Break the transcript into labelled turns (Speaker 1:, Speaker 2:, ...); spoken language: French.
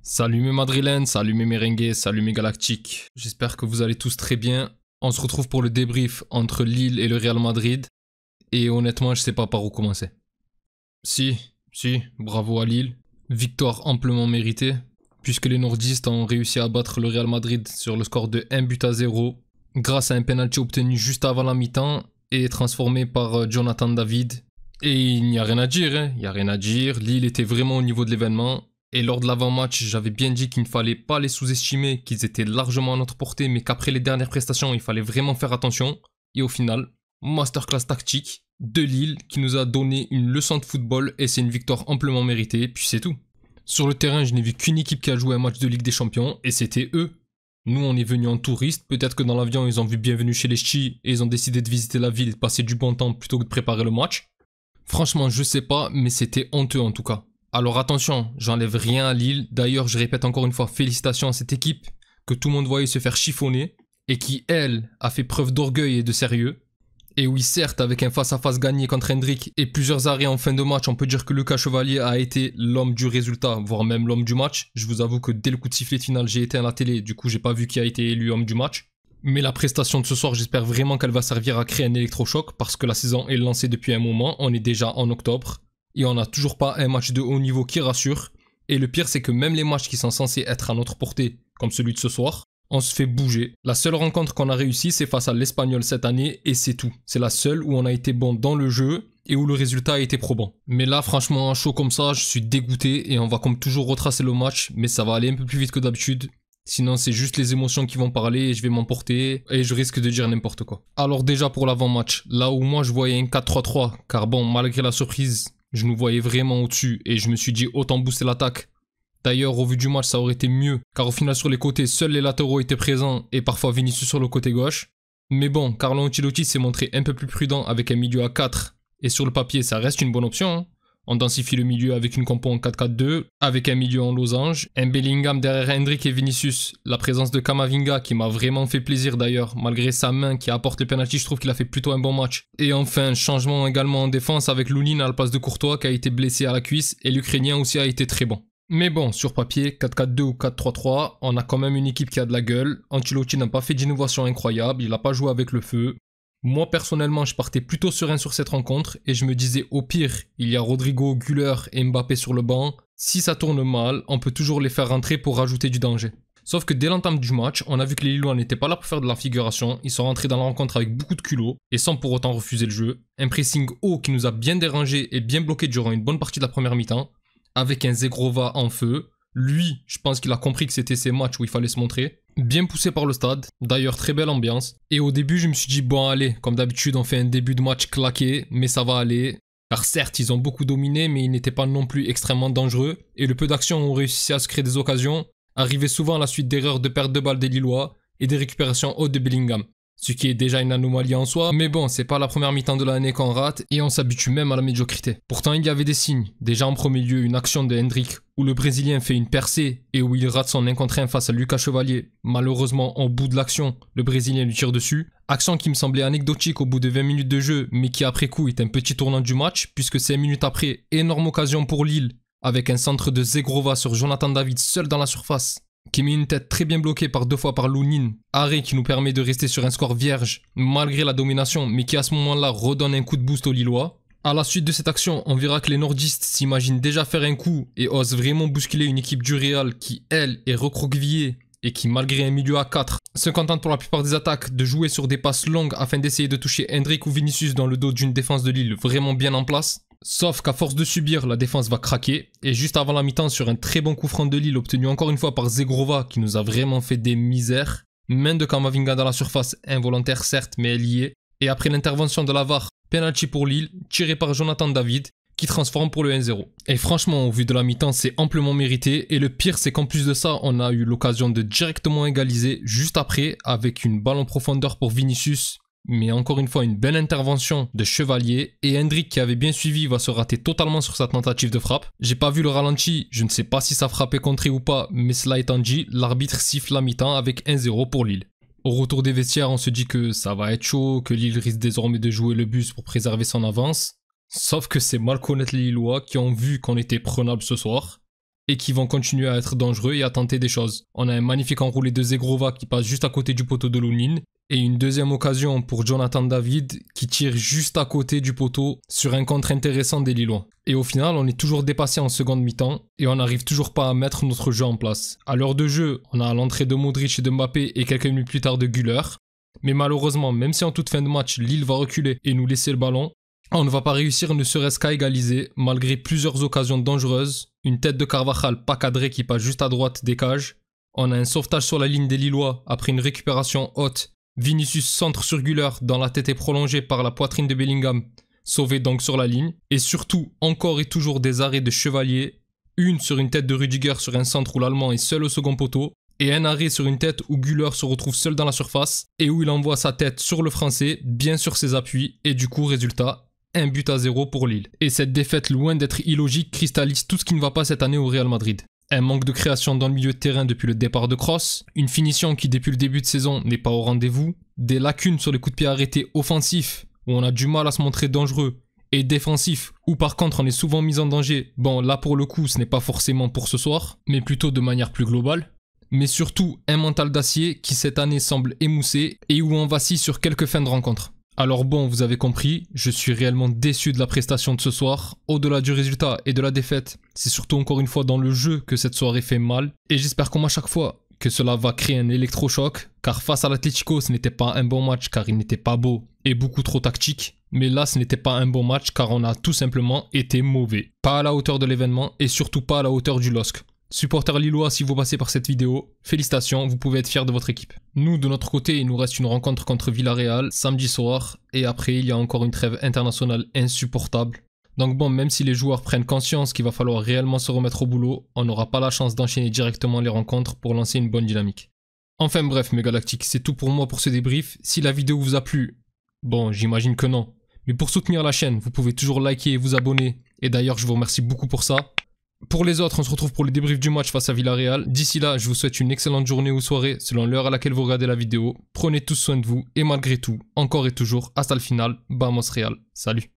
Speaker 1: Salut mes madrilènes, salut mes merengues, salut mes galactiques. J'espère que vous allez tous très bien. On se retrouve pour le débrief entre Lille et le Real Madrid. Et honnêtement, je sais pas par où commencer. Si, bravo à Lille. Victoire amplement méritée, puisque les nordistes ont réussi à battre le Real Madrid sur le score de 1-0 grâce à un penalty obtenu juste avant la mi-temps et transformé par Jonathan David. Et il n'y a rien à dire, il n'y a rien à dire. Lille était vraiment au niveau de l'événement. Et lors de l'avant-match, j'avais bien dit qu'il ne fallait pas les sous-estimer, qu'ils étaient largement à notre portée, mais qu'après les dernières prestations, il fallait vraiment faire attention. Et au final, masterclass tactique de Lille qui nous a donné une leçon de football et c'est une victoire amplement méritée, puis c'est tout. Sur le terrain, je n'ai vu qu'une équipe qui a joué un match de Ligue des Champions et c'était eux. Nous, on est venus en touriste, peut-être que dans l'avion, ils ont vu Bienvenue chez les Ch'tis et ils ont décidé de visiter la ville et de passer du bon temps plutôt que de préparer le match. Franchement, je sais pas, mais c'était honteux en tout cas. Alors attention, j'enlève rien à Lille, d'ailleurs je répète encore une fois félicitations à cette équipe que tout le monde voyait se faire chiffonner et qui, elle, a fait preuve d'orgueil et de sérieux. Et oui certes, avec un face-à-face gagné contre Hendrick et plusieurs arrêts en fin de match, on peut dire que Lucas Chevalier a été l'homme du résultat, voire même l'homme du match. Je vous avoue que dès le coup de sifflet final, j'ai éteint la télé, du coup j'ai pas vu qui a été élu homme du match. Mais la prestation de ce soir, j'espère vraiment qu'elle va servir à créer un électrochoc parce que la saison est lancée depuis un moment, on est déjà en octobre. Et on n'a toujours pas un match de haut niveau qui rassure. Et le pire, c'est que même les matchs qui sont censés être à notre portée, comme celui de ce soir, on se fait bouger. La seule rencontre qu'on a réussi, c'est face à l'Espagnol cette année, et c'est tout. C'est la seule où on a été bon dans le jeu, et où le résultat a été probant. Mais là, franchement, un show comme ça, je suis dégoûté, et on va comme toujours retracer le match, mais ça va aller un peu plus vite que d'habitude. Sinon, c'est juste les émotions qui vont parler, et je vais m'emporter, et je risque de dire n'importe quoi. Alors déjà pour l'avant-match, là où moi je voyais un 4-3-3, car bon, malgré la surprise, je nous voyais vraiment au-dessus et je me suis dit autant booster l'attaque. D'ailleurs, au vu du match, ça aurait été mieux, car au final sur les côtés, seuls les latéraux étaient présents et parfois Vinicius sur le côté gauche. Mais bon, Carlo Ancelotti s'est montré un peu plus prudent avec un milieu à 4 et sur le papier, ça reste une bonne option, hein. On densifie le milieu avec une compo en 4-4-2, avec un milieu en losange, un Bellingham derrière Hendrick et Vinicius, la présence de Camavinga qui m'a vraiment fait plaisir d'ailleurs, malgré sa main qui apporte le penalty, je trouve qu'il a fait plutôt un bon match. Et enfin, changement également en défense avec Lounine à la place de Courtois qui a été blessé à la cuisse et l'Ukrainien aussi a été très bon. Mais bon, sur papier, 4-4-2 ou 4-3-3, on a quand même une équipe qui a de la gueule, Ancelotti n'a pas fait d'innovation incroyable, il n'a pas joué avec le feu. Moi personnellement je partais plutôt serein sur cette rencontre et je me disais au pire il y a Rodrigo, Güler et Mbappé sur le banc, si ça tourne mal on peut toujours les faire rentrer pour rajouter du danger. Sauf que dès l'entame du match on a vu que les Lillois n'étaient pas là pour faire de la figuration, ils sont rentrés dans la rencontre avec beaucoup de culot et sans pour autant refuser le jeu, un pressing haut qui nous a bien dérangé et bien bloqué durant une bonne partie de la première mi-temps, avec un Zegrova en feu. Lui, je pense qu'il a compris que c'était ces matchs où il fallait se montrer. Bien poussé par le stade, d'ailleurs très belle ambiance. Et au début je me suis dit bon allez, comme d'habitude on fait un début de match claqué, mais ça va aller. Car certes ils ont beaucoup dominé mais ils n'étaient pas non plus extrêmement dangereux. Et le peu d'action ont réussi à se créer des occasions, arrivaient souvent à la suite d'erreurs de perte de balles des Lillois et des récupérations hautes de Bellingham. Ce qui est déjà une anomalie en soi, mais bon, c'est pas la première mi-temps de l'année qu'on rate et on s'habitue même à la médiocrité. Pourtant, il y avait des signes. Déjà en premier lieu, une action de Hendrick où le Brésilien fait une percée et où il rate son 1 contre 1 face à Lucas Chevalier. Malheureusement, au bout de l'action, le Brésilien lui tire dessus. Action qui me semblait anecdotique au bout de 20 minutes de jeu, mais qui après coup est un petit tournant du match, puisque 5 minutes après, énorme occasion pour Lille, avec un centre de Zegrova sur Jonathan David seul dans la surface, qui met une tête très bien bloquée par 2 fois par Lounine, arrêt qui nous permet de rester sur un score vierge malgré la domination, mais qui à ce moment-là redonne un coup de boost aux Lillois. À la suite de cette action, on verra que les nordistes s'imaginent déjà faire un coup et osent vraiment bousculer une équipe du Real qui, elle, est recroquevillée et qui, malgré un milieu à 4, se contente pour la plupart des attaques de jouer sur des passes longues afin d'essayer de toucher Hendrick ou Vinicius dans le dos d'une défense de Lille vraiment bien en place. Sauf qu'à force de subir, la défense va craquer. Et juste avant la mi-temps, sur un très bon coup franc de Lille obtenu encore une fois par Zegrova qui nous a vraiment fait des misères. Main de Camavinga dans la surface, involontaire certes, mais elle y est. Et après l'intervention de la VAR, penalty pour Lille, tiré par Jonathan David, qui transforme pour le 1-0. Et franchement, au vu de la mi-temps, c'est amplement mérité. Et le pire, c'est qu'en plus de ça, on a eu l'occasion de directement égaliser juste après, avec une balle en profondeur pour Vinicius. Mais encore une fois, une belle intervention de Chevalier et Hendrick qui avait bien suivi va se rater totalement sur sa tentative de frappe. J'ai pas vu le ralenti, je ne sais pas si ça frappait contré ou pas, mais cela étant dit, l'arbitre siffle la mi-temps avec 1-0 pour Lille. Au retour des vestiaires, on se dit que ça va être chaud, que Lille risque désormais de jouer le bus pour préserver son avance. Sauf que c'est mal connaître les Lillois qui ont vu qu'on était prenable ce soir et qui vont continuer à être dangereux et à tenter des choses. On a un magnifique enroulé de Zegrova qui passe juste à côté du poteau de Lounine et une deuxième occasion pour Jonathan David qui tire juste à côté du poteau sur un contre intéressant des Lillois. Et au final, on est toujours dépassé en seconde mi-temps et on n'arrive toujours pas à mettre notre jeu en place. À l'heure de jeu, on a l'entrée de Modric et de Mbappé et quelques minutes plus tard de Güler. Mais malheureusement, même si en toute fin de match, Lille va reculer et nous laisser le ballon, on ne va pas réussir ne serait-ce qu'à égaliser, malgré plusieurs occasions dangereuses, une tête de Carvajal pas cadrée qui passe juste à droite des cages, on a un sauvetage sur la ligne des Lillois après une récupération haute, Vinicius centre sur Güler dont la tête est prolongée par la poitrine de Bellingham, sauvé donc sur la ligne, et surtout encore et toujours des arrêts de Chevalier, une sur une tête de Rudiger sur un centre où l'Allemand est seul au second poteau, et un arrêt sur une tête où Güler se retrouve seul dans la surface, et où il envoie sa tête sur le Français, bien sur ses appuis, et du coup résultat, 1-0 pour Lille. Et cette défaite, loin d'être illogique, cristallise tout ce qui ne va pas cette année au Real Madrid. Un manque de création dans le milieu de terrain depuis le départ de Kroos, une finition qui depuis le début de saison n'est pas au rendez-vous, des lacunes sur les coups de pied arrêtés offensifs, où on a du mal à se montrer dangereux, et défensifs, où par contre on est souvent mis en danger. Bon, là pour le coup, ce n'est pas forcément pour ce soir, mais plutôt de manière plus globale. Mais surtout, un mental d'acier qui cette année semble émoussé, et où on vacille sur quelques fins de rencontre. Alors bon, vous avez compris, je suis réellement déçu de la prestation de ce soir. Au-delà du résultat et de la défaite, c'est surtout encore une fois dans le jeu que cette soirée fait mal. Et j'espère comme à chaque fois que cela va créer un électrochoc, car face à l'Atlético, ce n'était pas un bon match car il n'était pas beau et beaucoup trop tactique. Mais là, ce n'était pas un bon match car on a tout simplement été mauvais. Pas à la hauteur de l'événement et surtout pas à la hauteur du LOSC. Supporters lillois, si vous passez par cette vidéo, félicitations, vous pouvez être fiers de votre équipe. Nous, de notre côté, il nous reste une rencontre contre Villarreal samedi soir, et après, il y a encore une trêve internationale insupportable. Donc bon, même si les joueurs prennent conscience qu'il va falloir réellement se remettre au boulot, on n'aura pas la chance d'enchaîner directement les rencontres pour lancer une bonne dynamique. Enfin bref, mes galactiques, c'est tout pour moi pour ce débrief. Si la vidéo vous a plu, bon, j'imagine que non. Mais pour soutenir la chaîne, vous pouvez toujours liker et vous abonner. Et d'ailleurs, je vous remercie beaucoup pour ça. Pour les autres, on se retrouve pour le débrief du match face à Villarreal. D'ici là, je vous souhaite une excellente journée ou soirée selon l'heure à laquelle vous regardez la vidéo. Prenez tous soin de vous et malgré tout, encore et toujours, hasta le final, vamos Real. Salut.